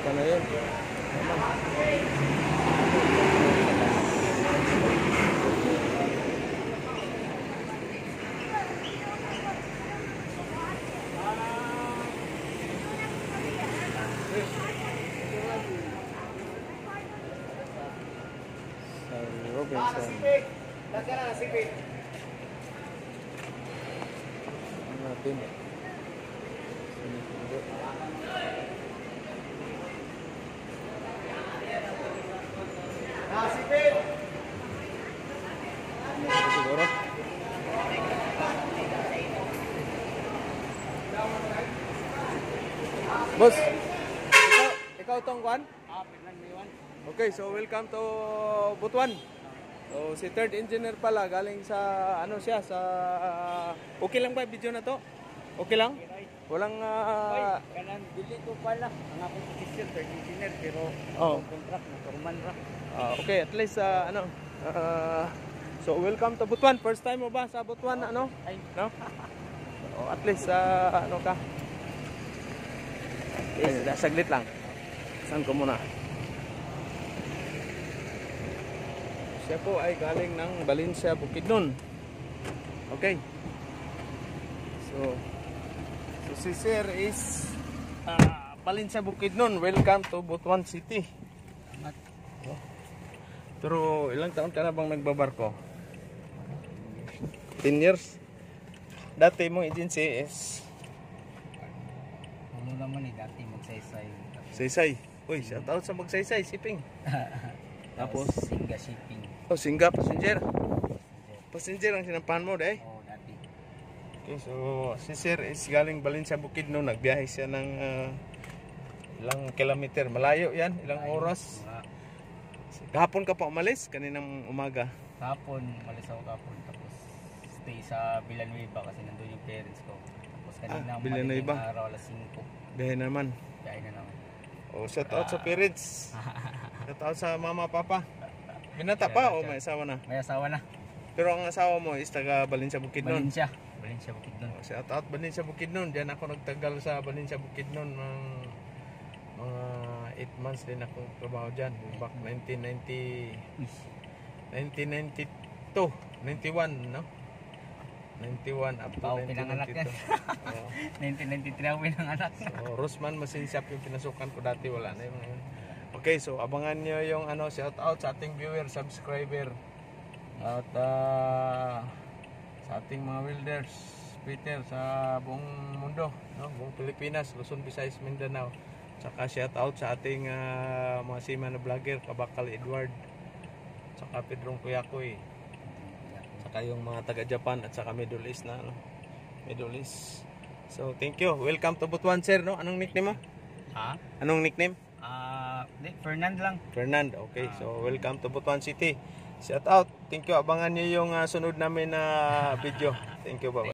Ano yun? Robinson. Ang natin. Siguro. Boss, ikaw tong kwan? Okay, so welcome to Butuan. So si third engineer pala, galing sa ano siya, sa okay lang ba video na to? Okay lang? Walang kanang dili ko pala ang akong position third engineer pero contract na foreman ra. Okay, at least so welcome to Butuan. First time mo ba sa Butuan ano? No? So, at least ano ka? Yes, saglit lang. Saan ko muna? Siya po ay galing ng Valencia, Bukidnon. Okay. So si Sir is Valencia, Bukidnon. Welcome to Butuan City. Pero ilang taon ka na bang nagbabarko? 10 years? Dati mong agency is? Ano naman dati magsaysay. Saysay. Uy, shout out sa magsaysay, shipping. Tapos? Singa shipping. Oh, Singa passenger. Passenger ang sinampahan mo, dahil? Oo, dati. Okay, so si Sir is galing Valencia, Bukidnon. Nagbiyahe siya ng ilang kilometer. Malayo yan, ilang oras. Kahapon ka pa umalis, kaninang umaga. Kahapon, umalis ako kahapon. Tapos stay sa Villanueva kasi nandun yung parents ko. Tapos kanina Villanueva. Araw alas 5. Biyahe naman. Biyahe na naman. Oh, shout out sa parents. Shout out sa mama, papa. Binata pa o may asawa na? May asawa na. Pero ang asawa mo is taga Valencia, Bukidnon. Valencia. Valencia, Bukidnon. Oh, shout out Valencia, Bukidnon. Diyan ako nagtagal sa Valencia, Bukidnon. Mga 8 months din ako trabaho dyan. Back 1992, 91, no? 91 up to 1992. 1993 ako pinanganak. So, Rosman Machine Shop yung pinasukan ko dati, wala na yung ngayon. Okay, so abangan nyo yung ano, shout out sa ating viewer, subscriber. At sa ating mga welders, Peter, sa buong mundo, no? Buong Pilipinas, Luzon, Visayas, Mindanao. Saka shout out sa ating mga seaman na vlogger, Kabakal Edward, saka Pedrong Kuyakoy, saka yung mga taga Japan at saka Middle East na, no? Middle East. So thank you, welcome to Butuan, sir, no? Anong nickname mo? Ha? Anong nickname? Fernand lang. Fernand, okay. So welcome to Butuan City. Shout out, thank you. Abangan niyo yung sunod namin na video. Thank you, bye.